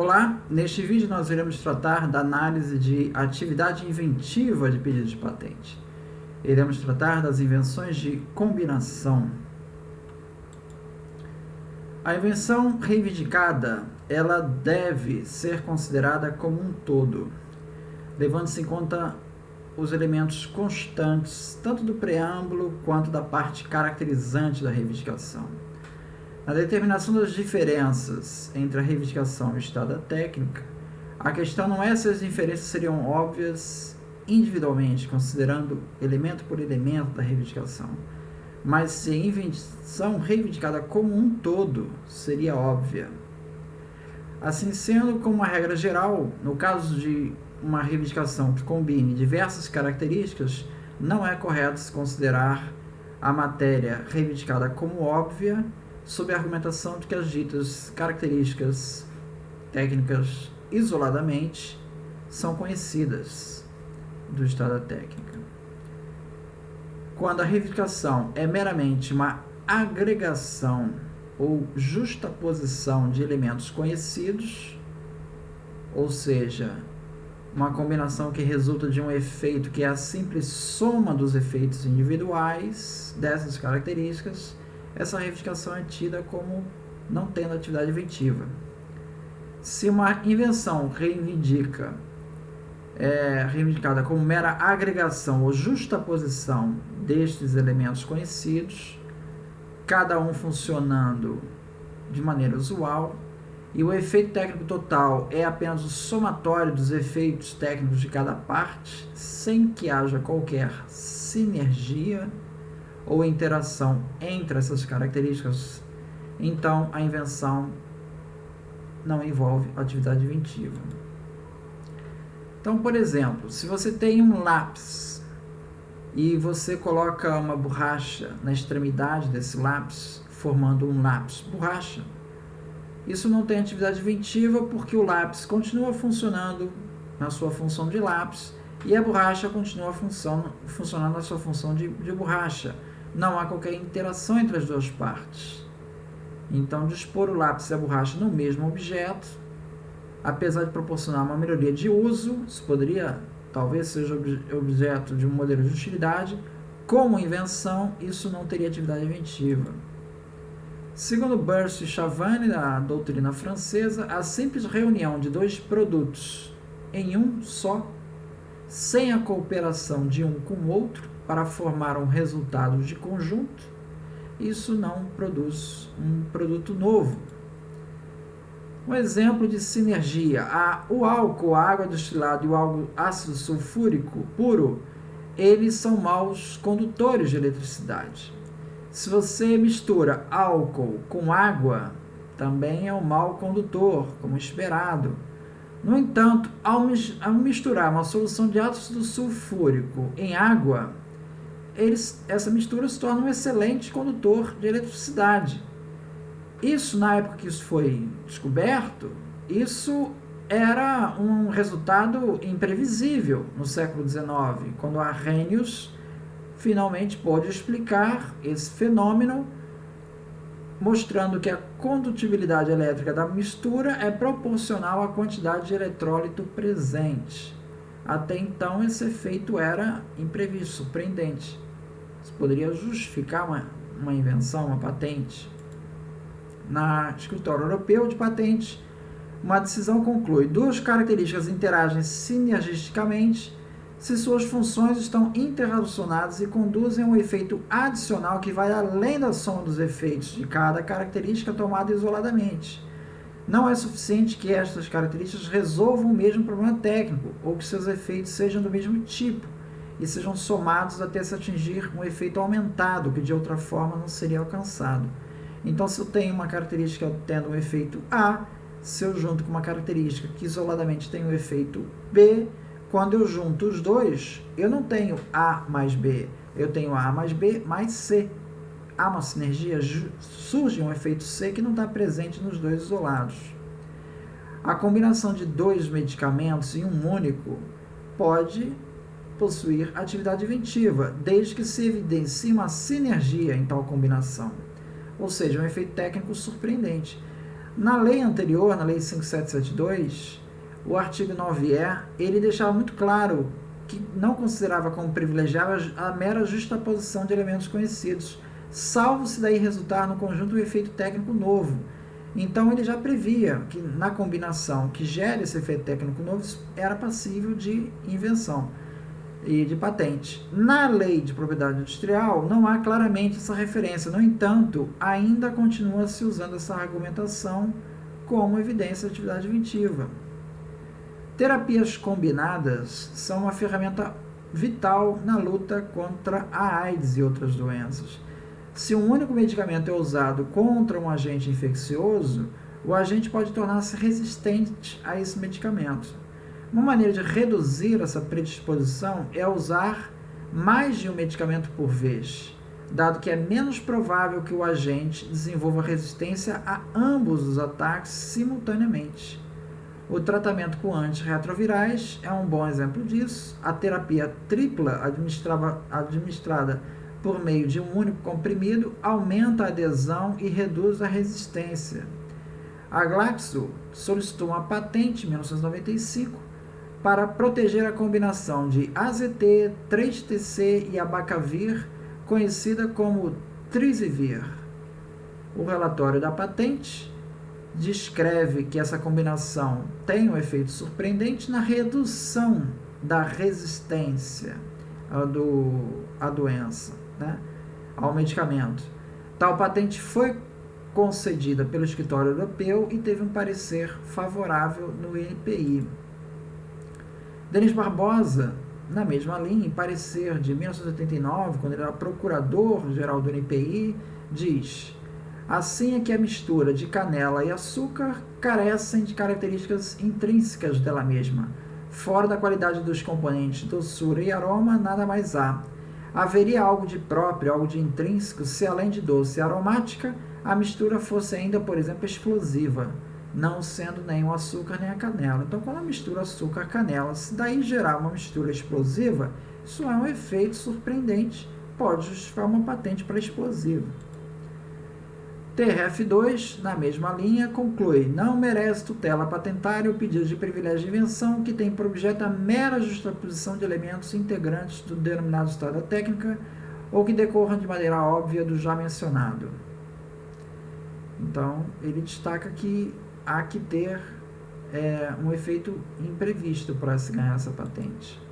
Olá, neste vídeo nós iremos tratar da análise de atividade inventiva de pedido de patente. Iremos tratar das invenções de combinação. A invenção reivindicada, ela deve ser considerada como um todo, levando-se em conta os elementos constantes, tanto do preâmbulo quanto da parte caracterizante da reivindicação. Na determinação das diferenças entre a reivindicação e o estado da técnica, a questão não é se as diferenças seriam óbvias individualmente, considerando elemento por elemento da reivindicação, mas se a invenção reivindicada como um todo seria óbvia. Assim sendo, como uma regra geral, no caso de uma reivindicação que combine diversas características, não é correto se considerar a matéria reivindicada como óbvia, sob a argumentação de que as ditas características técnicas isoladamente são conhecidas do estado da técnica. Quando a reivindicação é meramente uma agregação ou justaposição de elementos conhecidos, ou seja, uma combinação que resulta de um efeito que é a simples soma dos efeitos individuais dessas características, essa reivindicação é tida como não tendo atividade inventiva. Se uma invenção reivindicada como mera agregação ou justaposição destes elementos conhecidos, cada um funcionando de maneira usual, e o efeito técnico total é apenas o somatório dos efeitos técnicos de cada parte, sem que haja qualquer sinergia ou interação entre essas características, então a invenção não envolve atividade inventiva. Então, por exemplo, se você tem um lápis e você coloca uma borracha na extremidade desse lápis, formando um lápis borracha, isso não tem atividade inventiva porque o lápis continua funcionando na sua função de lápis e a borracha continua funcionando na sua função de borracha. Não há qualquer interação entre as duas partes. Então, dispor o lápis e a borracha no mesmo objeto, apesar de proporcionar uma melhoria de uso, isso poderia, talvez seja objeto de um modelo de utilidade, como invenção, isso não teria atividade inventiva. Segundo Burst e Chavannes, da doutrina francesa, a simples reunião de dois produtos em um só, sem a cooperação de um com o outro, para formar um resultado de conjunto, isso não produz um produto novo. Um exemplo de sinergia: o álcool, a água destilada e o ácido sulfúrico puro, eles são maus condutores de eletricidade. Se você mistura álcool com água, também é um mau condutor, como esperado. No entanto, ao misturar uma solução de ácido sulfúrico em água, essa mistura se torna um excelente condutor de eletricidade. Isso, na época que isso foi descoberto, isso era um resultado imprevisível no século XIX, quando Arrhenius finalmente pôde explicar esse fenômeno, mostrando que a condutibilidade elétrica da mistura é proporcional à quantidade de eletrólito presente. Até então, esse efeito era imprevisto, surpreendente. Isso poderia justificar uma invenção, uma patente. Na Escritório Europeu de Patentes, uma decisão conclui: duas características interagem sinergisticamente se suas funções estão interrelacionadas e conduzem a um efeito adicional que vai além da soma dos efeitos de cada característica tomada isoladamente. Não é suficiente que estas características resolvam o mesmo problema técnico ou que seus efeitos sejam do mesmo tipo e sejam somados até se atingir um efeito aumentado, que de outra forma não seria alcançado. Então, se eu tenho uma característica tendo um efeito A, se eu junto com uma característica que isoladamente tem um efeito B, quando eu junto os dois, eu não tenho A mais B, eu tenho A mais B mais C. Há uma sinergia, surge um efeito C que não está presente nos dois isolados. A combinação de dois medicamentos em um único pode possuir atividade inventiva, desde que se evidencie uma sinergia em tal combinação, ou seja, um efeito técnico surpreendente. Na lei anterior, na lei 5772, o artigo 9E, ele deixava muito claro que não considerava como privilegiável a mera justaposição de elementos conhecidos, salvo se daí resultar no conjunto um efeito técnico novo. Então ele já previa que na combinação que gera esse efeito técnico novo era passível de invenção e de patente. Na lei de propriedade industrial não há claramente essa referência, no entanto, ainda continua se usando essa argumentação como evidência de atividade inventiva. Terapias combinadas são uma ferramenta vital na luta contra a AIDS e outras doenças. Se um único medicamento é usado contra um agente infeccioso, o agente pode tornar-se resistente a esse medicamento. Uma maneira de reduzir essa predisposição é usar mais de um medicamento por vez, dado que é menos provável que o agente desenvolva resistência a ambos os ataques simultaneamente. O tratamento com antirretrovirais é um bom exemplo disso. A terapia tripla administrada por meio de um único comprimido aumenta a adesão e reduz a resistência. A Glaxo solicitou uma patente em 1995 para proteger a combinação de AZT, 3-TC e abacavir, conhecida como Trizivir. O relatório da patente descreve que essa combinação tem um efeito surpreendente na redução da resistência à doença, ao medicamento. Tal patente foi concedida pelo escritório europeu e teve um parecer favorável no INPI. Denis Barbosa, na mesma linha, em parecer de 1989, quando ele era procurador-geral do INPI, diz: assim é que a mistura de canela e açúcar carecem de características intrínsecas dela mesma. Fora da qualidade dos componentes doçura e aroma, nada mais há. Haveria algo de próprio, algo de intrínseco, se além de doce e aromática, a mistura fosse ainda, por exemplo, explosiva, não sendo nem o açúcar nem a canela. Então, quando a mistura açúcar-canela, se daí gerar uma mistura explosiva, isso é um efeito surpreendente, pode justificar uma patente para explosivo. TRF2, na mesma linha, conclui: não merece tutela patentária o pedido de privilégio de invenção que tem por objeto a mera justaposição de elementos integrantes do denominado estado da técnica ou que decorram de maneira óbvia do já mencionado. Então, ele destaca que há que ter um efeito imprevisto para se ganhar essa patente.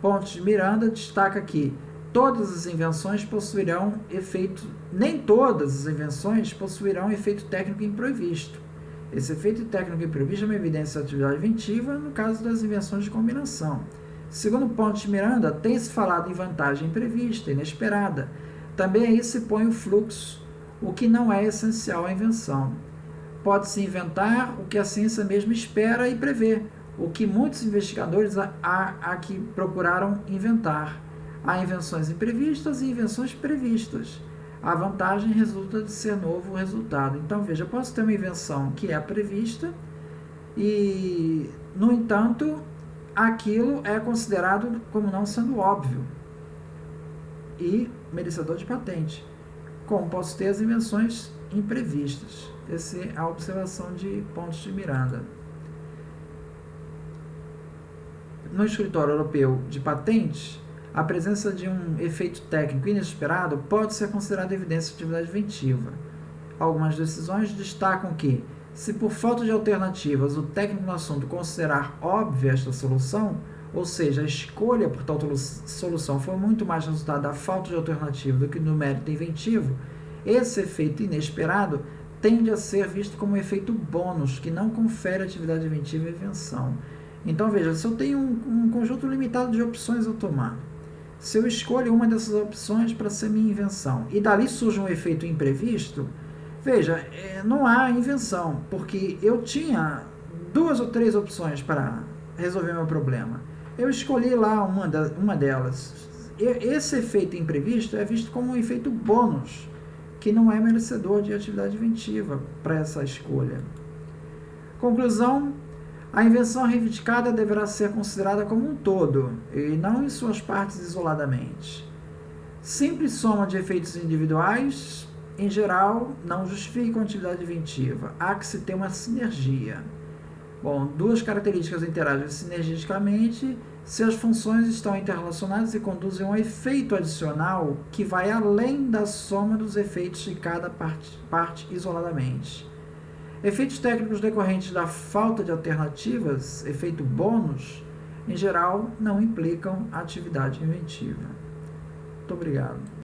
Pontes de Miranda destaca que todas as invenções possuirão efeito, nem todas as invenções possuirão efeito técnico imprevisto. Esse efeito técnico imprevisto é uma evidência de atividade inventiva no caso das invenções de combinação. Segundo Pontes de Miranda, tem-se falado em vantagem imprevista, inesperada. Também aí se põe o fluxo, o que não é essencial à invenção. Pode-se inventar o que a ciência mesmo espera e prevê, o que muitos investigadores aqui procuraram inventar. Há invenções imprevistas e invenções previstas. A vantagem resulta de ser novo resultado. Então, veja, eu posso ter uma invenção que é prevista e, no entanto, aquilo é considerado como não sendo óbvio e merecedor de patente. Como posso ter as invenções imprevistas. Essa é a observação de Pontes de Miranda. No escritório europeu de patentes, a presença de um efeito técnico inesperado pode ser considerada evidência de atividade inventiva. Algumas decisões destacam que, se por falta de alternativas o técnico no assunto considerar óbvia esta solução, ou seja, a escolha por tal solução foi muito mais resultado da falta de alternativa do que do mérito inventivo, esse efeito inesperado tende a ser visto como um efeito bônus, que não confere atividade inventiva e invenção. Então, veja, se eu tenho um conjunto limitado de opções a tomar, se eu escolho uma dessas opções para ser minha invenção, e dali surge um efeito imprevisto, veja, não há invenção, porque eu tinha 2 ou 3 opções para resolver meu problema. Eu escolhi lá uma delas. Esse efeito imprevisto é visto como um efeito bônus, que não é merecedor de atividade inventiva para essa escolha. Conclusão: a invenção reivindicada deverá ser considerada como um todo, e não em suas partes isoladamente. Simples soma de efeitos individuais em geral, não justificam a atividade inventiva. Há que se ter uma sinergia. Bom, duas características interagem sinergisticamente se as funções estão interrelacionadas e conduzem a um efeito adicional que vai além da soma dos efeitos de cada parte isoladamente. Efeitos técnicos decorrentes da falta de alternativas, efeito bônus, em geral, não implicam atividade inventiva. Muito obrigado.